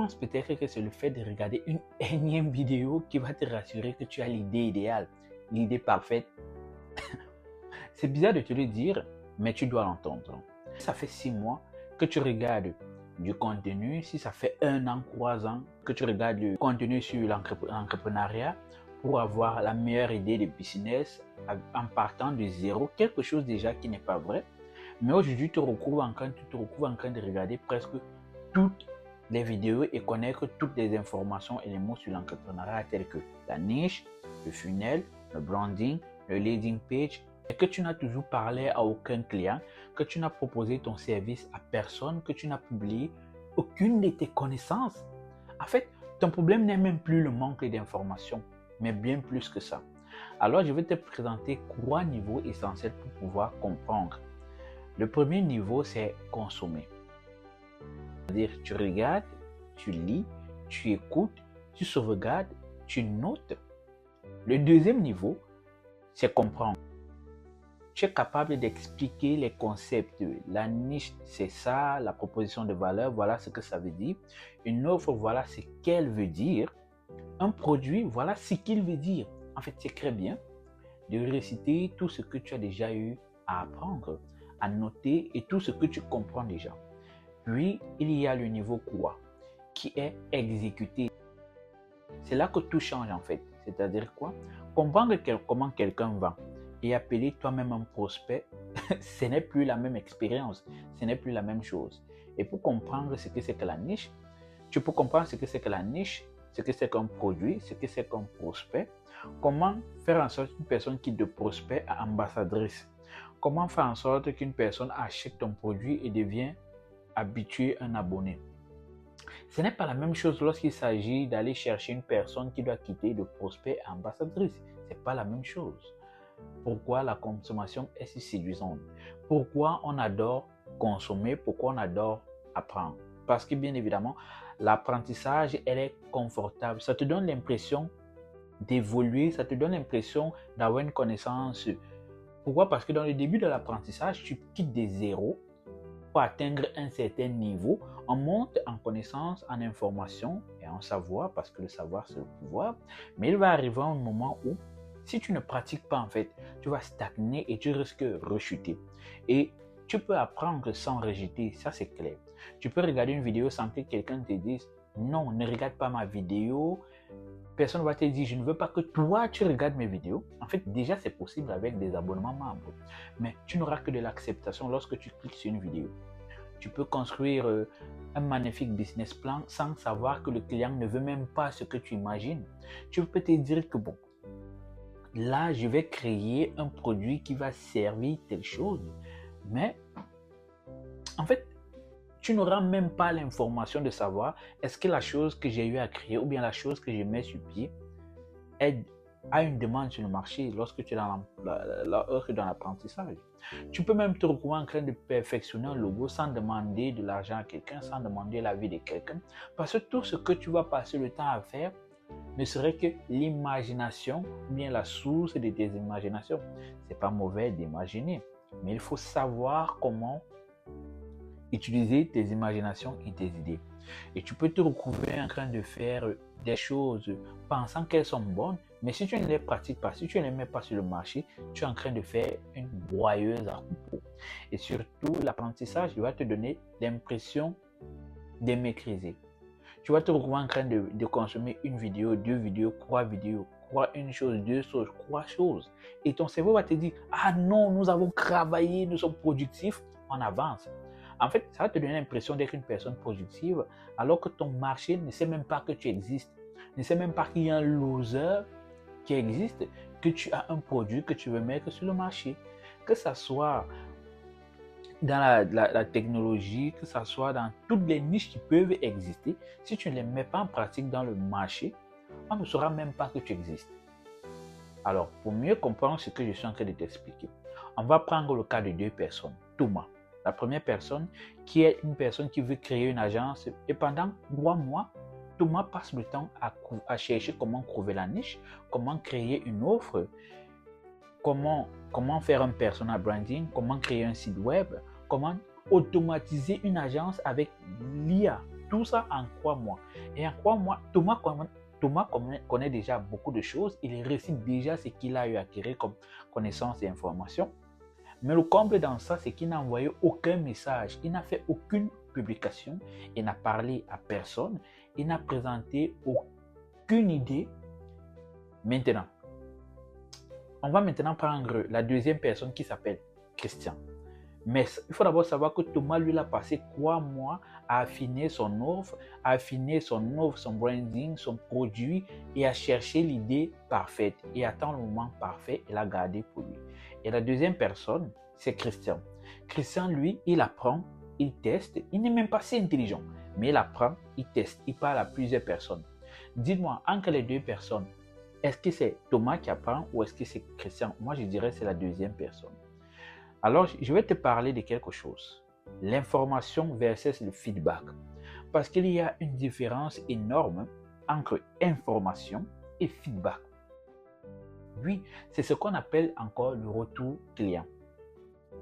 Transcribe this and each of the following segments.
penses peut-être que c'est le fait de regarder une énième vidéo qui va te rassurer que tu as l'idée idéale, l'idée parfaite. C'est bizarre de te le dire, mais tu dois l'entendre. Si ça fait 6 mois que tu regardes du contenu, si ça fait 1 an, 3 ans que tu regardes du contenu sur l'entrepreneuriat pour avoir la meilleure idée de business en partant de zéro, quelque chose déjà qui n'est pas vrai, mais aujourd'hui tu te retrouves en train de regarder presque toutes les vidéos et connaître toutes les informations et les mots sur l'entrepreneuriat tels que la niche, le funnel, le branding, le landing page, et que tu n'as toujours parlé à aucun client, que tu n'as proposé ton service à personne, que tu n'as publié aucune de tes connaissances. En fait, ton problème n'est même plus le manque d'informations, mais bien plus que ça. Alors, je vais te présenter 3 niveaux essentiels pour pouvoir comprendre. Le premier niveau, c'est consommer. C'est-à-dire, tu regardes, tu lis, tu écoutes, tu sauvegardes, tu notes. Le deuxième niveau, c'est comprendre. Tu es capable d'expliquer les concepts. La niche, c'est ça, la proposition de valeur, voilà ce que ça veut dire. Une offre, voilà ce qu'elle veut dire. Un produit, voilà ce qu'il veut dire. En fait, c'est très bien de réciter tout ce que tu as déjà eu à apprendre, à noter et tout ce que tu comprends déjà. Puis, il y a le niveau quoi, qui est exécuter. C'est là que tout change en fait. C'est-à-dire quoi? Comprendre comment quelqu'un va et appeler toi-même un prospect, ce n'est plus la même expérience, ce n'est plus la même chose. Et pour comprendre ce que c'est que la niche, tu peux comprendre ce que c'est que la niche, ce que c'est qu'un produit, ce que c'est qu'un prospect, comment faire en sorte qu'une personne qui te prospect à ambassadrice, comment faire en sorte qu'une personne achète ton produit et devient habitué, un abonné. Ce n'est pas la même chose lorsqu'il s'agit d'aller chercher une personne qui doit quitter de prospect à ambassadrice. Ce n'est pas la même chose. Pourquoi la consommation est si séduisante? Pourquoi on adore consommer? Pourquoi on adore apprendre? Parce que bien évidemment, l'apprentissage, elle est confortable. Ça te donne l'impression d'évoluer, ça te donne l'impression d'avoir une connaissance. Pourquoi? Parce que dans le début de l'apprentissage, tu quittes des zéros pour atteindre un certain niveau. On monte en connaissance, en information et en savoir, parce que le savoir, c'est le pouvoir. Mais il va arriver un moment où, si tu ne pratiques pas, en fait, tu vas stagner et tu risques de rechuter. Et tu peux apprendre sans rejeter, ça c'est clair. Tu peux regarder une vidéo sans que quelqu'un te dise « Non, ne regarde pas ma vidéo ». Personne ne va te dire « Je ne veux pas que toi, tu regardes mes vidéos ». En fait, déjà, c'est possible avec des abonnements membres. Mais tu n'auras que de l'acceptation lorsque tu cliques sur une vidéo. Tu peux construire un magnifique business plan sans savoir que le client ne veut même pas ce que tu imagines. Tu peux te dire que bon, là, je vais créer un produit qui va servir telle chose. Mais, en fait, tu n'auras même pas l'information de savoir est-ce que la chose que j'ai eu à créer ou bien la chose que je mets sur pied a une demande sur le marché lorsque tu es dans l'apprentissage. Tu peux même te retrouver en train de perfectionner un logo sans demander de l'argent à quelqu'un, sans demander l'avis de quelqu'un. Parce que tout ce que tu vas passer le temps à faire ne serait que l'imagination ou bien la source de tes imaginations. Ce n'est pas mauvais d'imaginer, mais il faut savoir comment utiliser tes imaginations et tes idées. Et tu peux te retrouver en train de faire des choses pensant qu'elles sont bonnes, mais si tu ne les pratiques pas, si tu ne les mets pas sur le marché, tu es en train de faire une broyeuse à coupeau. Et surtout, l'apprentissage va te donner l'impression de maîtriser. Tu vas te retrouver en train de consommer une vidéo, 2 vidéos, 3 vidéos, croire une chose, 2 choses, 3 choses. Et ton cerveau va te dire, ah non, nous avons travaillé, nous sommes productifs, on avance. En fait, ça va te donner l'impression d'être une personne productive alors que ton marché ne sait même pas que tu existes, ne sait même pas qu'il y a un loser qui existe, que tu as un produit que tu veux mettre sur le marché. Que ça soit dans la technologie, que ce soit dans toutes les niches qui peuvent exister, si tu ne les mets pas en pratique dans le marché, on ne saura même pas que tu existes. Alors, pour mieux comprendre ce que je suis en train de t'expliquer, on va prendre le cas de 2 personnes. Thomas, la première personne, qui est une personne qui veut créer une agence, et pendant 3 mois, Thomas passe le temps à chercher comment trouver la niche, comment créer une offre, comment faire un personal branding, comment créer un site web, comment automatiser une agence avec l'IA. Tout ça en 3 mois. Et en 3 mois, Thomas connaît déjà beaucoup de choses. Il récite déjà ce qu'il a eu à acquérir comme connaissances et informations. Mais le comble dans ça, c'est qu'il n'a envoyé aucun message. Il n'a fait aucune publication. Il n'a parlé à personne. Il n'a présenté aucune idée. Maintenant, on va maintenant prendre la deuxième personne qui s'appelle Christian. Mais il faut d'abord savoir que Thomas, lui, a passé 3 mois à affiner son offre, son branding, son produit et à chercher l'idée parfaite. Et attend le moment parfait et l'a gardé pour lui. Et la deuxième personne, c'est Christian. Christian, lui, il apprend, il teste. Il n'est même pas si intelligent, mais il apprend, il teste, il parle à plusieurs personnes. Dites-moi, entre les deux personnes, est-ce que c'est Thomas qui apprend ou est-ce que c'est Christian? Moi, je dirais que c'est la deuxième personne. Alors, je vais te parler de quelque chose. L'information versus le feedback. Parce qu'il y a une différence énorme entre information et feedback. Oui, c'est ce qu'on appelle encore le retour client.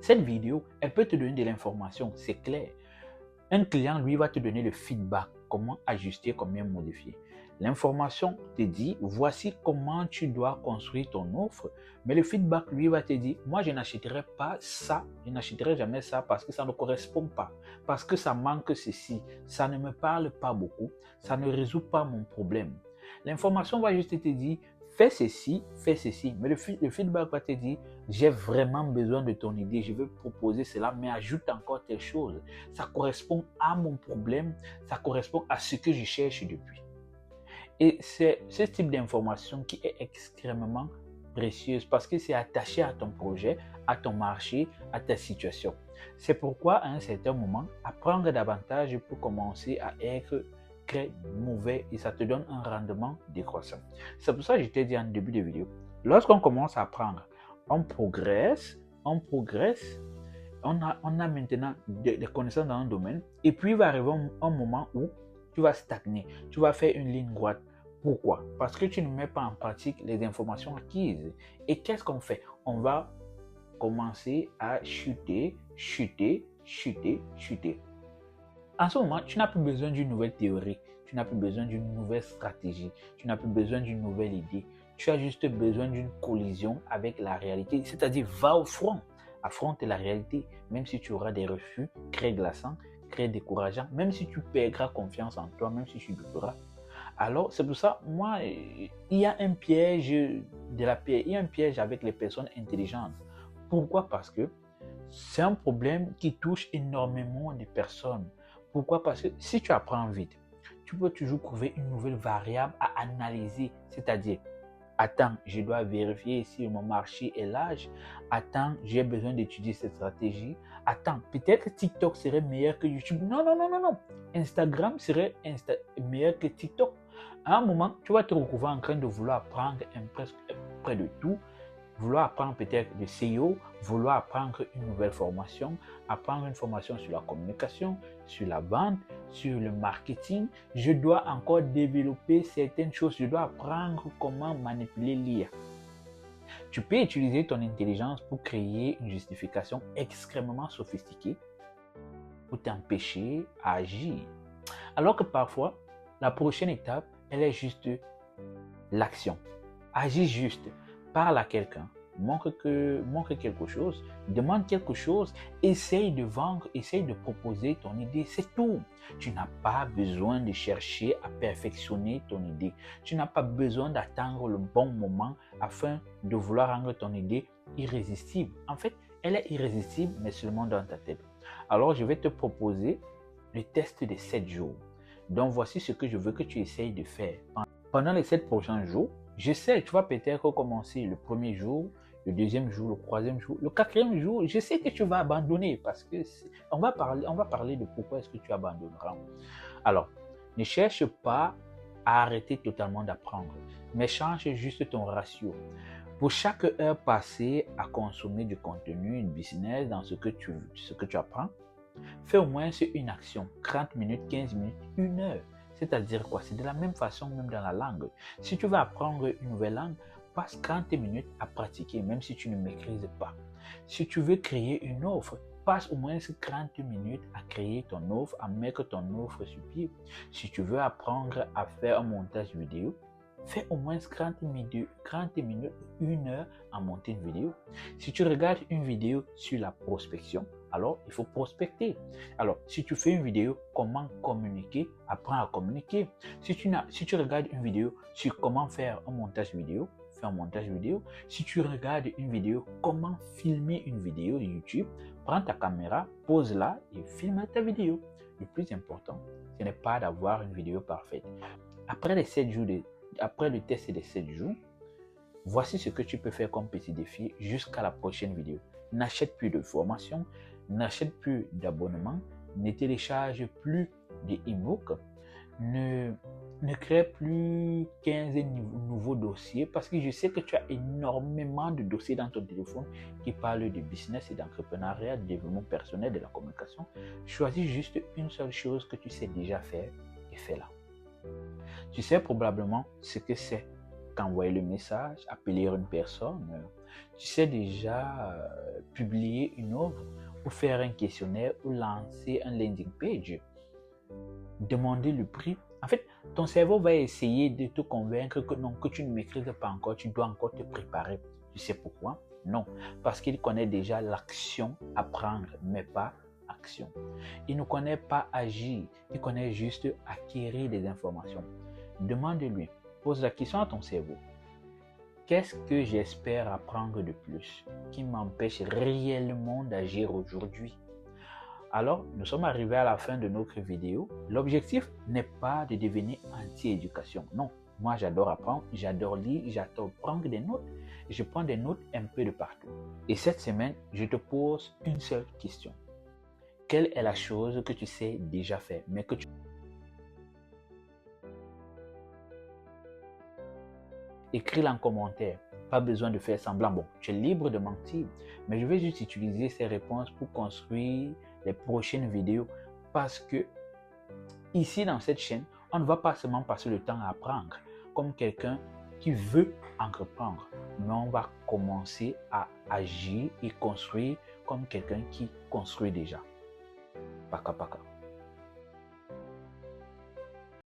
Cette vidéo, elle peut te donner de l'information, c'est clair. Un client, lui, va te donner le feedback, comment ajuster, comment modifier. L'information te dit, voici comment tu dois construire ton offre, mais le feedback, lui, va te dire, moi, je n'achèterai pas ça, je n'achèterai jamais ça parce que ça ne correspond pas, parce que ça manque ceci, ça ne me parle pas beaucoup, ça ne résout pas mon problème. L'information va juste te dire, fais ceci, mais le feedback va te dire, j'ai vraiment besoin de ton idée, je veux proposer cela, mais ajoute encore telle chose. Ça correspond à mon problème, ça correspond à ce que je cherche depuis. Et c'est ce type d'information qui est extrêmement précieuse parce que c'est attaché à ton projet, à ton marché, à ta situation. C'est pourquoi à un certain moment, apprendre davantage peut commencer à être très mauvais et ça te donne un rendement décroissant. C'est pour ça que je t'ai dit en début de vidéo, lorsqu'on commence à apprendre, on progresse, on a maintenant des connaissances dans un domaine et puis il va arriver un moment où tu vas stagner, tu vas faire une ligne droite. Pourquoi? Parce que tu ne mets pas en pratique les informations acquises. Et qu'est-ce qu'on fait? On va commencer à chuter. En ce moment, tu n'as plus besoin d'une nouvelle théorie, tu n'as plus besoin d'une nouvelle stratégie, tu n'as plus besoin d'une nouvelle idée. Tu as juste besoin d'une collision avec la réalité, c'est-à-dire va au front, affronte la réalité, même si tu auras des refus très glaçants, très décourageants, même si tu perdras confiance en toi, même si tu douteras. Alors, c'est pour ça, moi, il y a un piège il y a un piège avec les personnes intelligentes. Pourquoi? Parce que c'est un problème qui touche énormément de personnes. Pourquoi? Parce que si tu apprends vite, tu peux toujours trouver une nouvelle variable à analyser, c'est-à-dire, attends, je dois vérifier si mon marché est large. Attends, j'ai besoin d'étudier cette stratégie. Attends, peut-être que TikTok serait meilleur que YouTube. Non. Instagram serait meilleur que TikTok. À un moment, tu vas te retrouver en train de vouloir apprendre presque près de tout. Vouloir apprendre peut-être le SEO, vouloir apprendre une nouvelle formation, apprendre une formation sur la communication, sur la vente, sur le marketing. Je dois encore développer certaines choses. Je dois apprendre comment manipuler l'IA. Tu peux utiliser ton intelligence pour créer une justification extrêmement sophistiquée pour t'empêcher à agir. Alors que parfois, la prochaine étape, elle est juste l'action. Agis juste. Parle à quelqu'un, montre quelque chose, demande quelque chose, essaye de vendre, essaye de proposer ton idée, c'est tout. Tu n'as pas besoin de chercher à perfectionner ton idée. Tu n'as pas besoin d'attendre le bon moment afin de vouloir rendre ton idée irrésistible. En fait, elle est irrésistible, mais seulement dans ta tête. Alors, je vais te proposer le test des 7 jours. Donc, voici ce que je veux que tu essayes de faire. Pendant les 7 prochains jours, je sais, tu vas peut-être commencer le premier jour, le deuxième jour, le troisième jour, le quatrième jour. Je sais que tu vas abandonner parce que on va parler de pourquoi est-ce que tu abandonneras. Alors, ne cherche pas à arrêter totalement d'apprendre, mais change juste ton ratio. Pour chaque heure passée à consommer du contenu, une business dans ce que tu apprends, fais au moins une action, 30 minutes, 15 minutes, 1 heure. C'est-à-dire quoi? C'est de la même façon même dans la langue. Si tu veux apprendre une nouvelle langue, passe 30 minutes à pratiquer, même si tu ne maîtrises pas. Si tu veux créer une offre, passe au moins 30 minutes à créer ton offre, à mettre ton offre sur pied. Si tu veux apprendre à faire un montage vidéo, fais au moins 30 minutes, 1 heure à monter une vidéo. Si tu regardes une vidéo sur la prospection, alors il faut prospecter. Alors, si tu fais une vidéo comment communiquer, apprends à communiquer. Si tu regardes une vidéo sur comment faire un montage vidéo, fais un montage vidéo. Si tu regardes une vidéo comment filmer une vidéo YouTube, prends ta caméra, pose-la et filme ta vidéo. Le plus important, ce n'est pas d'avoir une vidéo parfaite. Après le test des 7 jours, voici ce que tu peux faire comme petit défi jusqu'à la prochaine vidéo. N'achète plus de formation, n'achète plus d'abonnement, ne télécharge plus de e-book, ne crée plus 15 nouveaux dossiers parce que je sais que tu as énormément de dossiers dans ton téléphone qui parlent de business et d'entrepreneuriat, de développement personnel, de la communication. Choisis juste une seule chose que tu sais déjà faire et fais-la. Tu sais probablement ce que c'est qu'envoyer le message, appeler une personne. Tu sais déjà publier une offre ou faire un questionnaire ou lancer un landing page. Demander le prix. En fait, ton cerveau va essayer de te convaincre que non, que tu ne maîtrises pas encore, tu dois encore te préparer. Tu sais pourquoi? Non, parce qu'il connaît déjà l'action à prendre, mais pas action. Il ne connaît pas agir, il connaît juste acquérir des informations. Demande-lui, pose la question à ton cerveau. Qu'est-ce que j'espère apprendre de plus qui m'empêche réellement d'agir aujourd'hui? Alors, nous sommes arrivés à la fin de notre vidéo. L'objectif n'est pas de devenir anti-éducation. Non, moi j'adore apprendre, j'adore lire, j'adore prendre des notes. Je prends des notes un peu de partout. Et cette semaine, je te pose une seule question. Quelle est la chose que tu sais déjà faire, mais que tu... Écris-la en commentaire. Pas besoin de faire semblant. Bon, tu es libre de mentir, mais je vais juste utiliser ces réponses pour construire les prochaines vidéos parce que ici dans cette chaîne, on ne va pas seulement passer le temps à apprendre comme quelqu'un qui veut entreprendre, mais on va commencer à agir et construire comme quelqu'un qui construit déjà. Paka paka.